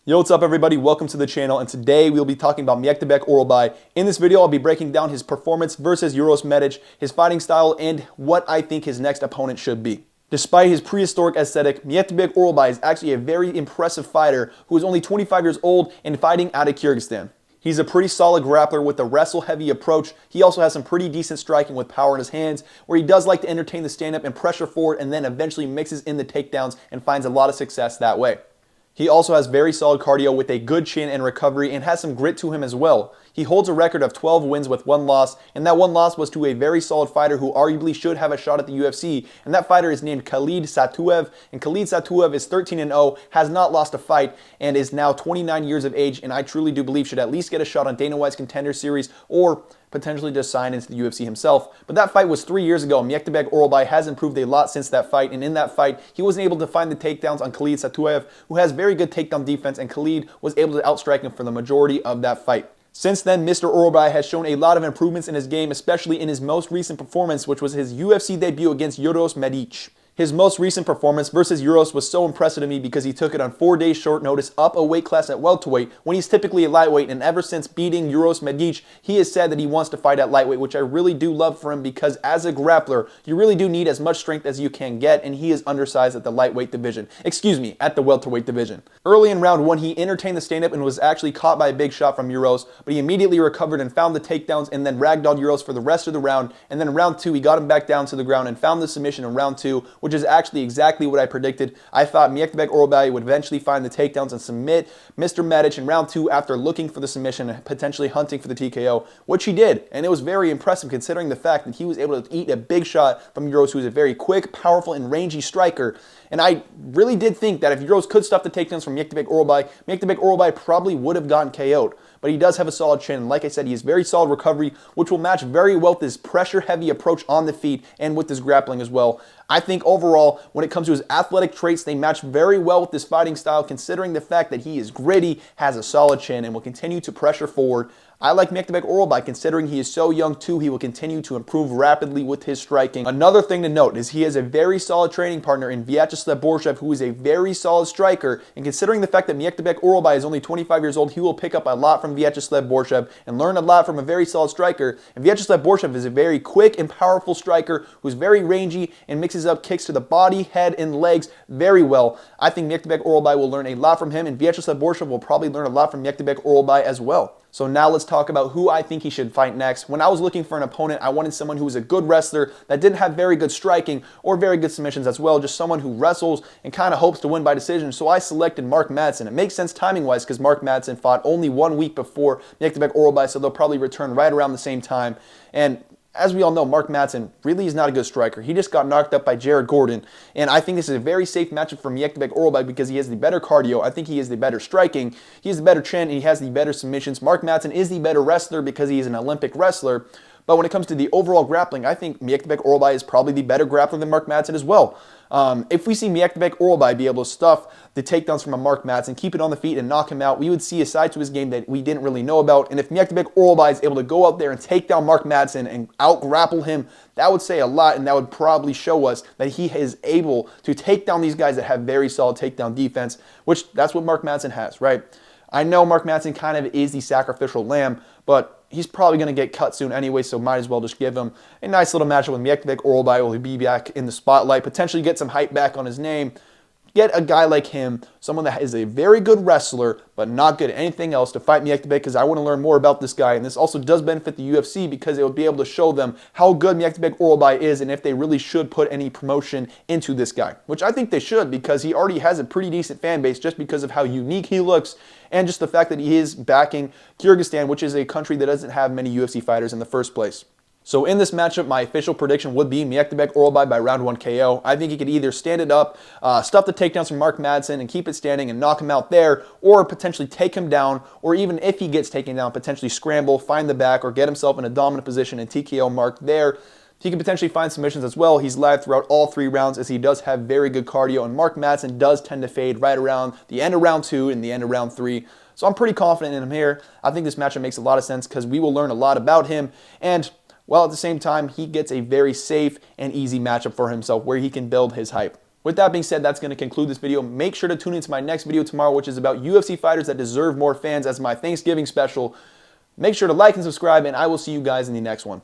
Yo, what's up everybody? Welcome to the channel, and today we'll be talking about Myktybek Orolbai. In this video, I'll be breaking down his performance versus Uros Medic, his fighting style, and what I think his next opponent should be. Despite his prehistoric aesthetic, Myktybek Orolbai is actually a very impressive fighter who is only 25 years old and fighting out of Kyrgyzstan. He's a pretty solid grappler with a wrestle-heavy approach. He also has some pretty decent striking with power in his hands, where he does like to entertain the stand-up and pressure forward, and then eventually mixes in the takedowns and finds a lot of success that way. He also has very solid cardio with a good chin and recovery, and has some grit to him as well. He holds a record of 12 wins with 1 loss, and that 1 loss was to a very solid fighter who arguably should have a shot at the UFC, and that fighter is named Khalid Satouev, and Khalid Satouev is 13-0, has not lost a fight, and is now 29 years of age, and I truly do believe should at least get a shot on Dana White's Contender Series, or potentially just sign into the UFC himself. But that fight was 3 years ago. Myktybek Orolbai has improved a lot since that fight, and in that fight, he wasn't able to find the takedowns on Khalid Satouev, who has very good takedown defense, and Khalid was able to outstrike him for the majority of that fight. Since then, Mr. Orolbai has shown a lot of improvements in his game, especially in his most recent performance, which was his UFC debut against Uros Medic. His most recent performance versus Uros was so impressive to me because he took it on 4 days short notice up a weight class at welterweight when he's typically a lightweight, and ever since beating Uros Medic, he has said that he wants to fight at lightweight, which I really do love for him because as a grappler, you really do need as much strength as you can get, and he is undersized at the lightweight division. Excuse me, at the welterweight division. Early in round 1, he entertained the stand-up and was actually caught by a big shot from Uros, but he immediately recovered and found the takedowns and then ragdolled Uros for the rest of the round, and then in round 2, he got him back down to the ground and found the submission in round 2, which is actually exactly what I predicted. I thought Myktybek Orolbai would eventually find the takedowns and submit Mr. Medic in round 2 after looking for the submission and potentially hunting for the TKO, which he did, and it was very impressive considering the fact that he was able to eat a big shot from Uros, who is a very quick, powerful, and rangy striker. And I really did think that if Uros could stop the takedowns from Myktybek Orolbai probably would have gotten KO'd. But he does have a solid chin, and like I said, he has very solid recovery, which will match very well with his pressure-heavy approach on the feet and with his grappling as well. I think overall, when it comes to his athletic traits, they match very well with his fighting style, considering the fact that he is gritty, has a solid chin, and will continue to pressure forward. I like Myktybek Orolbai, considering he is so young too. He will continue to improve rapidly with his striking. Another thing to note is he has a very solid training partner in Vyacheslav Borshev, who is a very solid striker, and considering the fact that Myktybek Orolbai is only 25 years old, he will pick up a lot from Vyacheslav Borshev and learn a lot from a very solid striker. And Vyacheslav Borshev is a very quick and powerful striker who is very rangy and mixes up kicks to the body, head, and legs very well. I think Myktybek Orolbai will learn a lot from him, and Vyacheslav Borshev will probably learn a lot from Myktybek Orolbai as well. So now let's talk about who I think he should fight next. When I was looking for an opponent, I wanted someone who was a good wrestler that didn't have very good striking or very good submissions as well, just someone who wrestles and kind of hopes to win by decision. So I selected Mark Madsen. It makes sense timing-wise because Mark Madsen fought only 1 week before Myktybek Orolbai, so they'll probably return right around the same time. And as we all know, Mark Madsen really is not a good striker. He just got knocked up by Jared Gordon, and I think this is a very safe matchup for Myktybek Orolbai because he has the better cardio. I think he has the better striking, he has the better chin, and he has the better submissions. Mark Madsen is the better wrestler because he is an Olympic wrestler, but when it comes to the overall grappling, I think Myktybek Orolbai is probably the better grappler than Mark Madsen as well. If we see Myktybek Orolbai be able to stuff the takedowns from a Mark Madsen, keep it on the feet, and knock him out, we would see a side to his game that we didn't really know about. And if Myktybek Orolbai is able to go out there and take down Mark Madsen and out-grapple him, that would say a lot, and that would probably show us that he is able to take down these guys that have very solid takedown defense, which that's what Mark Madsen has, right? I know Mark Madsen kind of is the sacrificial lamb, but he's probably going to get cut soon anyway, so might as well just give him a nice little matchup with Myktybek Orolbai. Will be back in the spotlight, potentially get some hype back on his name. Get a guy like him, someone that is a very good wrestler, but not good at anything else, to fight Myktybek, because I want to learn more about this guy. And this also does benefit the UFC because it will be able to show them how good Myktybek Orolbai is and if they really should put any promotion into this guy, which I think they should because he already has a pretty decent fan base just because of how unique he looks and just the fact that he is backing Kyrgyzstan, which is a country that doesn't have many UFC fighters in the first place. So in this matchup, my official prediction would be Myktybek Orolbai by round 1 KO. I think he could either stand it up, stuff the takedowns from Mark Madsen and keep it standing and knock him out there, or potentially take him down, or even if he gets taken down, potentially scramble, find the back, or get himself in a dominant position and TKO Mark there. He can potentially find submissions as well. He's live throughout all 3 rounds as he does have very good cardio, and Mark Madsen does tend to fade right around the end of round 2 and the end of round 3. So I'm pretty confident in him here. I think this matchup makes a lot of sense because we will learn a lot about him, and while at the same time, he gets a very safe and easy matchup for himself where he can build his hype. With that being said, that's going to conclude this video. Make sure to tune into my next video tomorrow, which is about UFC fighters that deserve more fans as my Thanksgiving special. Make sure to like and subscribe, and I will see you guys in the next one.